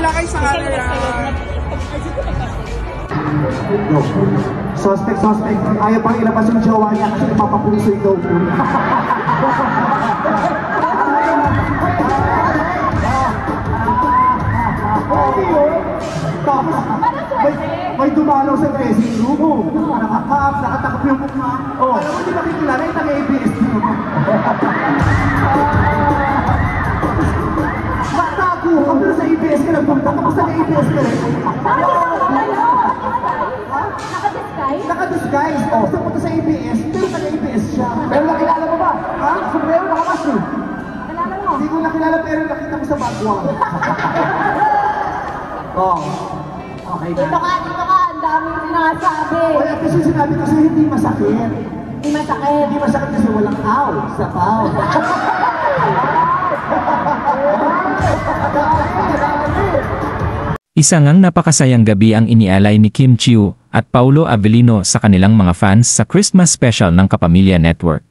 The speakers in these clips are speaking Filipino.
Wala kayo sa camera. No. Suspect. Ayaw pang ilabas yung jowa niya kasi napapapuso ito. May dumalaw sa dressing room. Nakatakap yung mukha. Alam mo, di makikilala yung taga-ABS naman. Matago ka pero sa ABS ka nagpunta. Tapos taga-ABS ka rin. Naka-disguise. Gusto punta sa ABS, pero taga-ABS siya. Pero nakilala mo ba? Ha? Sombrero, nakamasyo. Nakilala mo? Hindi ko nakilala pero nakita ko sa bagwang. Okay na. Dito ka, ang daming sinasabi. Wala kasi sinabi kasi hindi masakit. Hindi masakit. Hindi masakit kasi walang aw sa paw. Isa ngang napakasayang gabi ang inialay ni Kim Chiu at Paulo Avellino sa kanilang mga fans sa Christmas special ng Kapamilya Network.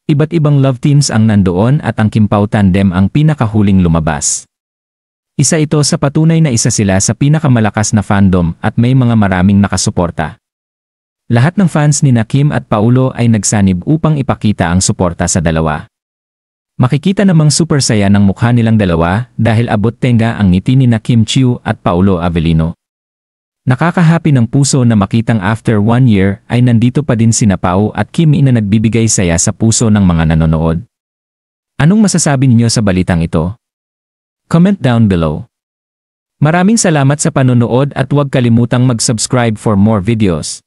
Iba't ibang love teams ang nandoon at ang Kim Pao tandem ang pinakahuling lumabas. Isa ito sa patunay na isa sila sa pinakamalakas na fandom at may mga maraming nakasuporta. Lahat ng fans ni Kim at Paulo ay nagsanib upang ipakita ang suporta sa dalawa. Makikita namang super saya ng mukha nilang dalawa dahil abot tenga ang ngiti ni Kim Chiu at Paulo Avellino. Nakakahappy ng puso na makitang after 1 year ay nandito pa din sina Pao at Kim na nagbibigay saya sa puso ng mga nanonood. Anong masasabi niyo sa balitang ito? Comment down below. Maraming salamat sa panonood at huwag kalimutang mag-subscribe for more videos.